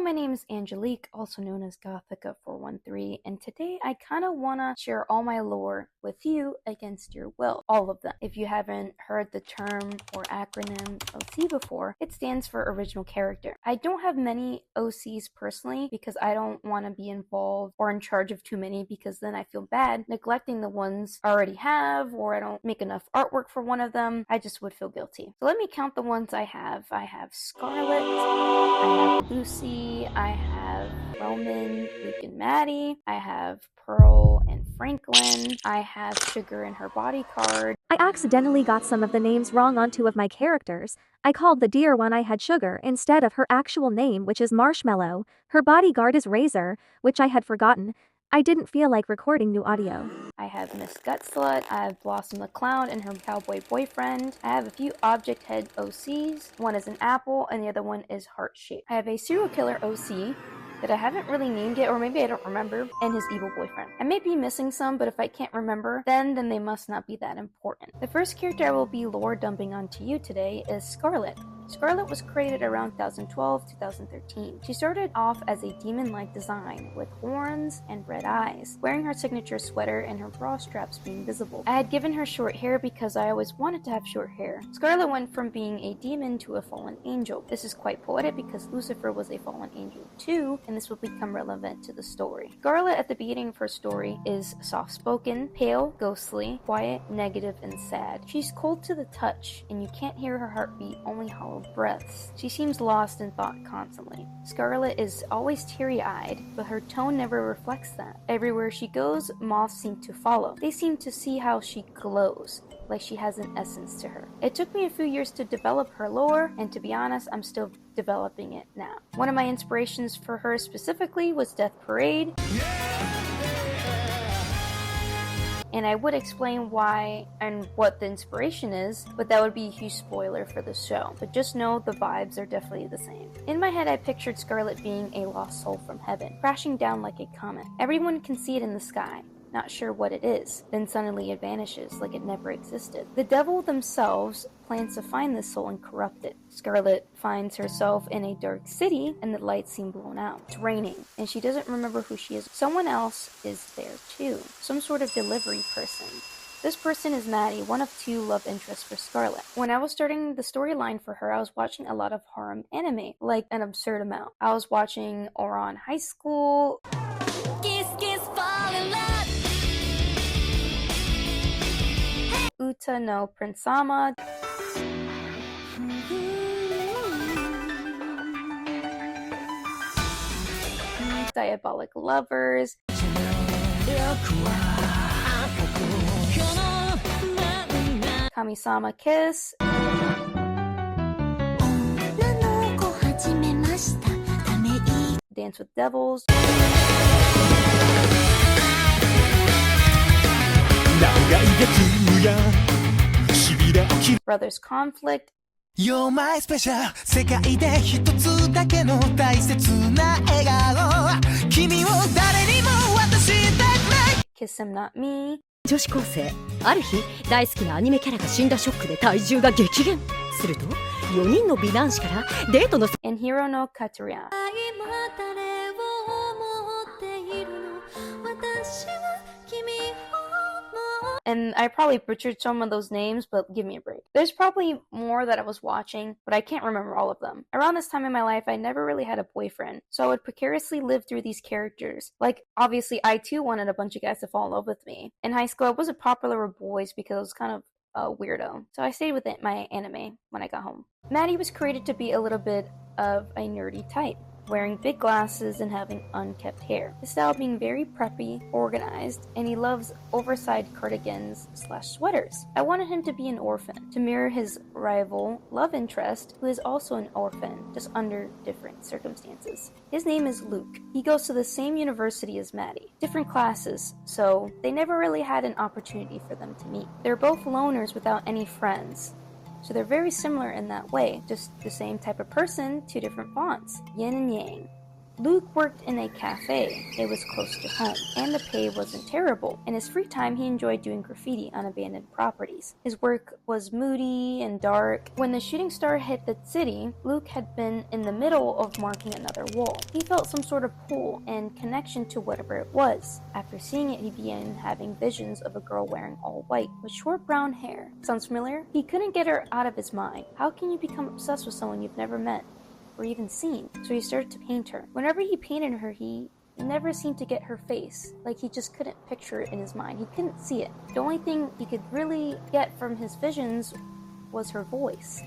my name is Angelique, also known as Gothica413, and today I kind of want to share all my lore with you against your will. All of them. If you haven't heard the term or acronym OC before, it stands for Original Character. I don't have many OCs personally because I don't want to be involved or in charge of too many, because then I feel bad neglecting the ones I already have, or I don't make enough artwork for one of them. I just would feel guilty. So let me count the ones I have. I have Scarlet, I have Lucy, I have Roman, Luke and Maddie, I have Pearl and Franklin, I have Sugar and her body card. I accidentally got some of the names wrong on two of my characters. I called the deer one I had Sugar instead of her actual name, which is Marshmallow. Her bodyguard is Razor, which I had forgotten. I didn't feel like recording new audio. I have Miss Gutslut, I have Blossom the Clown and her cowboy boyfriend. I have a few object head OCs. One is an apple and the other one is heart-shaped. I have a serial killer OC that I haven't really named yet, or maybe I don't remember, and his evil boyfriend. I may be missing some, but if I can't remember, then they must not be that important. The first character I will be lore dumping onto you today is Scarlet. Scarlet was created around 2012-2013. She started off as a demon-like design with horns and red eyes, wearing her signature sweater and her bra straps being visible. I had given her short hair because I always wanted to have short hair. Scarlet went from being a demon to a fallen angel. This is quite poetic because Lucifer was a fallen angel too, and this will become relevant to the story. Scarlet at the beginning of her story is soft-spoken, pale, ghostly, quiet, negative, and sad. She's cold to the touch, and you can't hear her heartbeat, only hollow breaths. She seems lost in thought constantly. Scarlet is always teary-eyed, but her tone never reflects that. Everywhere she goes, moths seem to follow. They seem to see how she glows, like she has an essence to her. It took me a few years to develop her lore, and to be honest, I'm still developing it now. One of my inspirations for her specifically was Death Parade. And I would explain why and what the inspiration is, but that would be a huge spoiler for the show. But just know the vibes are definitely the same. In my head, I pictured Scarlet being a lost soul from heaven, crashing down like a comet. Everyone can see it in the sky, not sure what it is. Then suddenly it vanishes like it never existed. The devil themselves plans to find this soul and corrupt it. Scarlet finds herself in a dark city and the lights seem blown out. It's raining and she doesn't remember who she is. Someone else is there too. Some sort of delivery person. This person is Maddie, one of two love interests for Scarlet. When I was starting the storyline for her, I was watching a lot of harem anime, like an absurd amount. I was watching Ouran High School, Kiss, kiss, fall in love. Uta no Prince Sama, Diabolic Lovers, Kami-sama Kiss, Dance with Devils, Brothers Conflict, You're my special 世界で一つだけの大切な笑顔君を誰にも渡したくない Kiss Him Not Me, 女子高生ある日大好きなアニメキャラが死んだショックで体重が激減すると4人の美男子からデートの and Hiro no Katsuya. And I probably butchered some of those names, but give me a break. There's probably more that I was watching, but I can't remember all of them. Around this time in my life, I never really had a boyfriend, so I would precariously live through these characters. Like, obviously, I too wanted a bunch of guys to fall in love with me. In high school, I wasn't popular with boys because I was kind of a weirdo, so I stayed with my anime when I got home. Maddie was created to be a little bit of a nerdy type, wearing big glasses and having unkempt hair. His style being very preppy, organized, and he loves oversized cardigans / sweaters. I wanted him to be an orphan, to mirror his rival love interest, who is also an orphan, just under different circumstances. His name is Luke. He goes to the same university as Maddie. Different classes, so they never really had an opportunity for them to meet. They're both loners without any friends. So they're very similar in that way, just the same type of person, two different fonts, yin and yang. Luke worked in a cafe. It was close to home, and the pay wasn't terrible. In his free time, he enjoyed doing graffiti on abandoned properties. His work was moody and dark. When the shooting star hit the city, Luke had been in the middle of marking another wall. He felt some sort of pull and connection to whatever it was. After seeing it, he began having visions of a girl wearing all white with short brown hair. Sounds familiar? He couldn't get her out of his mind. How can you become obsessed with someone you've never met or even seen? So he started to paint her. Whenever he painted her, he never seemed to get her face. Like, he just couldn't picture it in his mind. He couldn't see it. The only thing he could really get from his visions was her voice.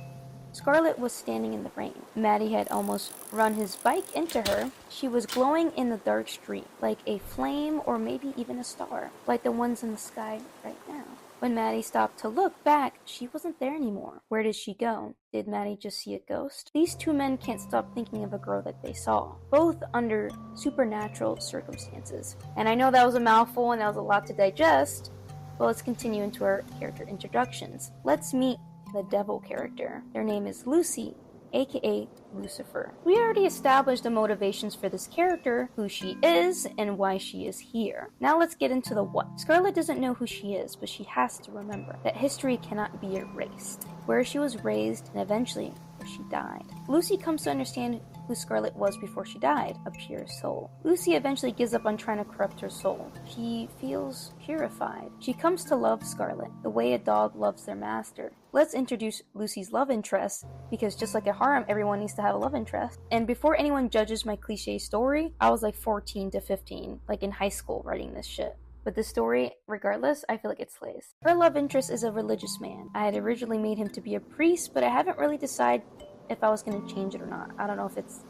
Scarlet was standing in the rain. Maddie had almost run his bike into her. She was glowing in the dark street, like a flame or maybe even a star, like the ones in the sky right now. When Maddie stopped to look back, she wasn't there anymore. Where did she go? Did Maddie just see a ghost? These two men can't stop thinking of a girl that they saw, both under supernatural circumstances. And I know that was a mouthful and that was a lot to digest, but let's continue into our character introductions. Let's meet the devil character. Their name is Lucy, aka Lucifer. We already established the motivations for this character, who she is, and why she is here. Now let's get into the what. Scarlet doesn't know who she is, but she has to remember that history cannot be erased. Where she was raised, and eventually where she died. Lucy comes to understand who Scarlet was before she died, a pure soul. Lucy eventually gives up on trying to corrupt her soul. She feels purified. She comes to love Scarlet, the way a dog loves their master. Let's introduce Lucy's love interest, because just like a harem, everyone needs to have a love interest. And before anyone judges my cliche story, I was like 14 to 15, like in high school writing this shit. But the story, regardless, I feel like it slays. Her love interest is a religious man. I had originally made him to be a priest, but I haven't really decided if I was going to change it or not. I don't know if it's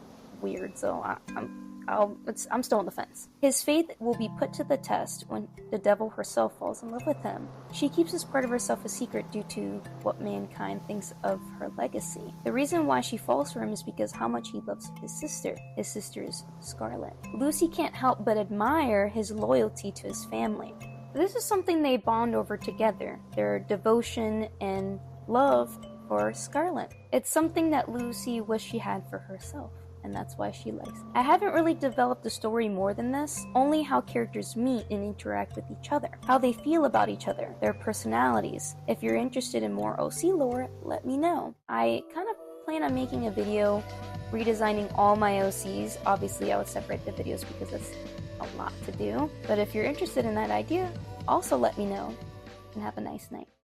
weird, so I'm still on the fence. His faith will be put to the test when the devil herself falls in love with him. She keeps this part of herself a secret due to what mankind thinks of her legacy. The reason why she falls for him is because how much he loves his sister. His sister is Scarlet. Lucy can't help but admire his loyalty to his family. This is something they bond over together, their devotion and love for Scarlet. It's something that Lucy wished she had for herself, and that's why she likes it. I haven't really developed the story more than this, only how characters meet and interact with each other, how they feel about each other, their personalities. If you're interested in more OC lore, let me know. I kind of plan on making a video redesigning all my OCs. Obviously, I would separate the videos because that's a lot to do, but if you're interested in that idea, also let me know, and have a nice night.